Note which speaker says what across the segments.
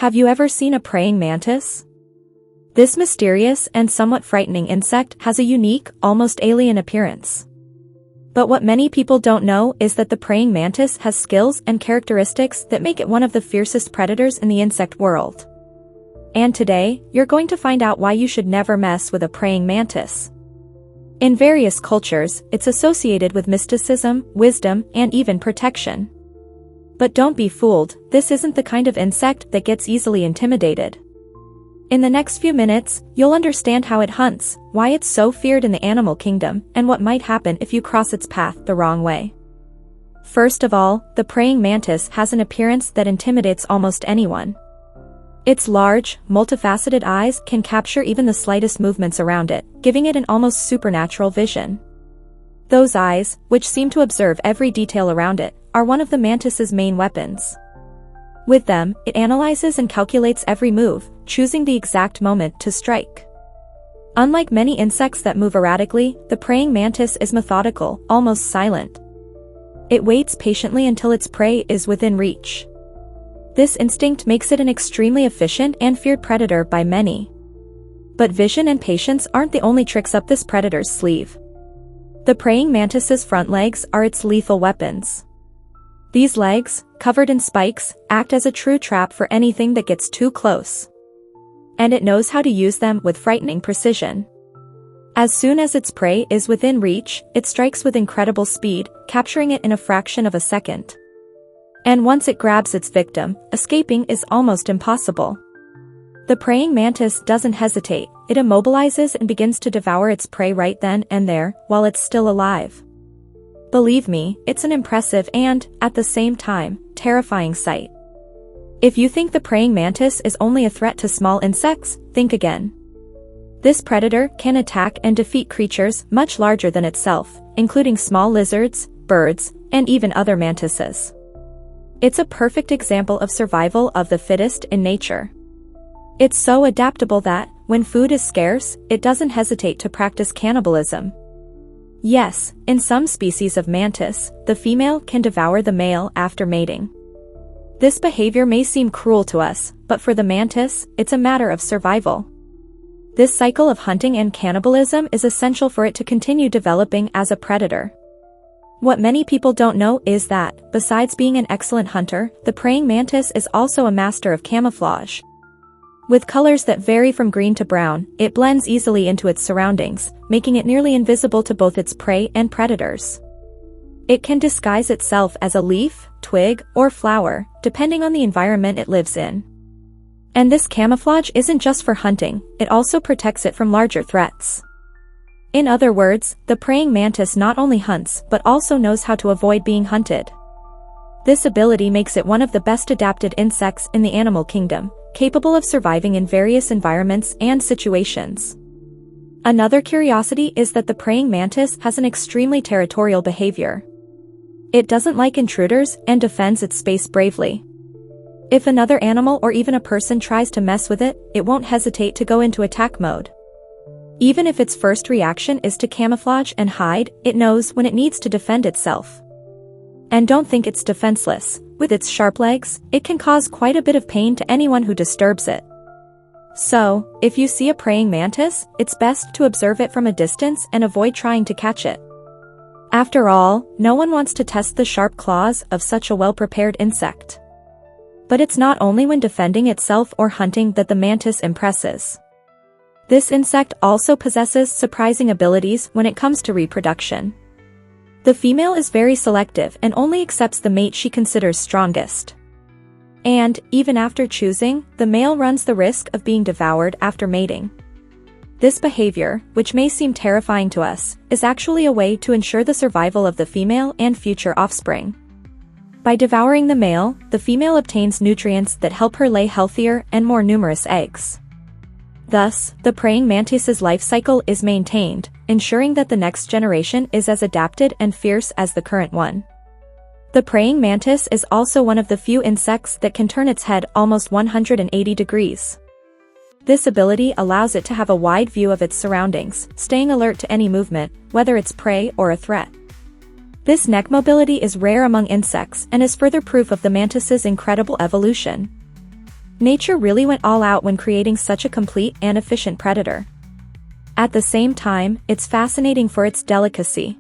Speaker 1: Have you ever seen a praying mantis? This mysterious and somewhat frightening insect has a unique, almost alien appearance. But what many people don't know is that the praying mantis has skills and characteristics that make it one of the fiercest predators in the insect world. And today, you're going to find out why you should never mess with a praying mantis. In various cultures, it's associated with mysticism, wisdom, and even protection. But don't be fooled, this isn't the kind of insect that gets easily intimidated. In the next few minutes, you'll understand how it hunts, why it's so feared in the animal kingdom, and what might happen if you cross its path the wrong way. First of all, the praying mantis has an appearance that intimidates almost anyone. Its large, multifaceted eyes can capture even the slightest movements around it, giving it an almost supernatural vision. Those eyes, which seem to observe every detail around it, are one of the mantis's main weapons. With them, it analyzes and calculates every move, choosing the exact moment to strike. Unlike many insects that move erratically, the praying mantis is methodical, almost silent. It waits patiently until its prey is within reach. This instinct makes it an extremely efficient and feared predator by many. But vision and patience aren't the only tricks up this predator's sleeve. The praying mantis's front legs are its lethal weapons. These legs, covered in spikes, act as a true trap for anything that gets too close. And it knows how to use them with frightening precision. As soon as its prey is within reach, it strikes with incredible speed, capturing it in a fraction of a second. And once it grabs its victim, escaping is almost impossible. The praying mantis doesn't hesitate, it immobilizes and begins to devour its prey right then and there, while it's still alive. Believe me, it's an impressive and, at the same time, terrifying sight. If you think the praying mantis is only a threat to small insects, think again. This predator can attack and defeat creatures much larger than itself, including small lizards, birds, and even other mantises. It's a perfect example of survival of the fittest in nature. It's so adaptable that, when food is scarce, it doesn't hesitate to practice cannibalism. Yes, in some species of mantis, the female can devour the male after mating. This behavior may seem cruel to us, but for the mantis, it's a matter of survival. This cycle of hunting and cannibalism is essential for it to continue developing as a predator. What many people don't know is that, besides being an excellent hunter, the praying mantis is also a master of camouflage. With colors that vary from green to brown, it blends easily into its surroundings, making it nearly invisible to both its prey and predators. It can disguise itself as a leaf, twig, or flower, depending on the environment it lives in. And this camouflage isn't just for hunting, it also protects it from larger threats. In other words, the praying mantis not only hunts but also knows how to avoid being hunted. This ability makes it one of the best adapted insects in the animal kingdom, capable of surviving in various environments and situations. Another curiosity is that the praying mantis has an extremely territorial behavior. It doesn't like intruders and defends its space bravely. If another animal or even a person tries to mess with it, it won't hesitate to go into attack mode. Even if its first reaction is to camouflage and hide, it knows when it needs to defend itself. And don't think it's defenseless. With its sharp legs, it can cause quite a bit of pain to anyone who disturbs it. So, if you see a praying mantis, it's best to observe it from a distance and avoid trying to catch it. After all, no one wants to test the sharp claws of such a well-prepared insect. But it's not only when defending itself or hunting that the mantis impresses. This insect also possesses surprising abilities when it comes to reproduction. The female is very selective and only accepts the mate she considers strongest. And, even after choosing, the male runs the risk of being devoured after mating. This behavior, which may seem terrifying to us, is actually a way to ensure the survival of the female and future offspring. By devouring the male, the female obtains nutrients that help her lay healthier and more numerous eggs. Thus, the praying mantis's life cycle is maintained, ensuring that the next generation is as adapted and fierce as the current one. The praying mantis is also one of the few insects that can turn its head almost 180 degrees. This ability allows it to have a wide view of its surroundings, staying alert to any movement, whether it's prey or a threat. This neck mobility is rare among insects and is further proof of the mantis's incredible evolution. Nature really went all out when creating such a complete and efficient predator. At the same time, it's fascinating for its delicacy.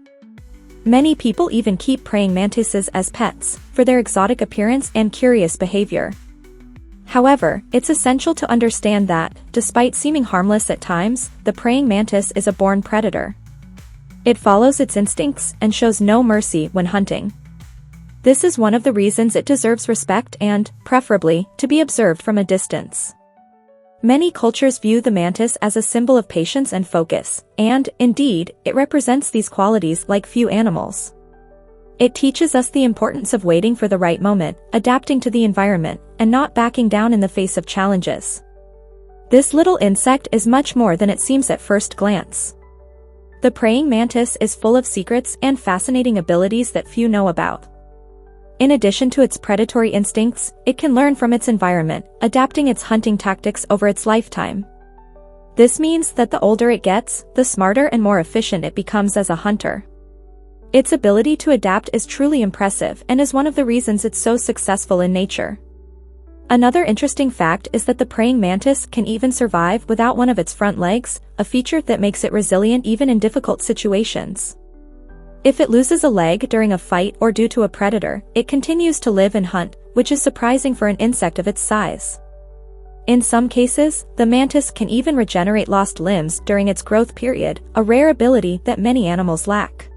Speaker 1: Many people even keep praying mantises as pets, for their exotic appearance and curious behavior. However, it's essential to understand that, despite seeming harmless at times, the praying mantis is a born predator. It follows its instincts and shows no mercy when hunting. This is one of the reasons it deserves respect and, preferably, to be observed from a distance. Many cultures view the mantis as a symbol of patience and focus, and, indeed, it represents these qualities like few animals. It teaches us the importance of waiting for the right moment, adapting to the environment, and not backing down in the face of challenges. This little insect is much more than it seems at first glance. The praying mantis is full of secrets and fascinating abilities that few know about. In addition to its predatory instincts, it can learn from its environment, adapting its hunting tactics over its lifetime. This means that the older it gets, the smarter and more efficient it becomes as a hunter. Its ability to adapt is truly impressive and is one of the reasons it's so successful in nature. Another interesting fact is that the praying mantis can even survive without one of its front legs, a feature that makes it resilient even in difficult situations. If it loses a leg during a fight or due to a predator, it continues to live and hunt, which is surprising for an insect of its size. In some cases, the mantis can even regenerate lost limbs during its growth period, a rare ability that many animals lack.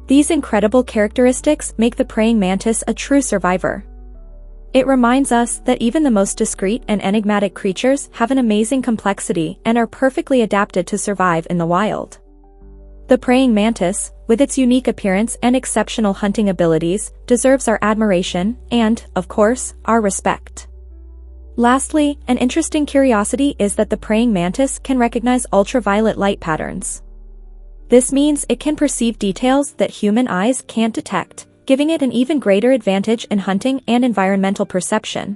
Speaker 1: These incredible characteristics make the praying mantis a true survivor. It reminds us that even the most discreet and enigmatic creatures have an amazing complexity and are perfectly adapted to survive in the wild. The praying mantis, with its unique appearance and exceptional hunting abilities, deserves our admiration and, of course, our respect. Lastly, an interesting curiosity is that the praying mantis can recognize ultraviolet light patterns. This means it can perceive details that human eyes can't detect, giving it an even greater advantage in hunting and environmental perception.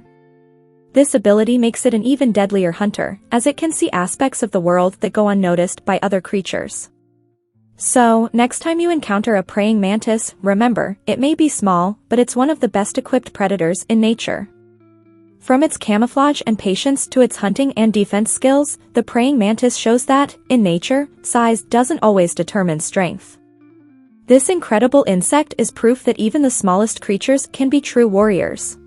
Speaker 1: This ability makes it an even deadlier hunter, as it can see aspects of the world that go unnoticed by other creatures. So, next time you encounter a praying mantis, remember, it may be small, but it's one of the best equipped predators in nature. From its camouflage and patience to its hunting and defense skills, the praying mantis shows that, in nature, size doesn't always determine strength. This incredible insect is proof that even the smallest creatures can be true warriors.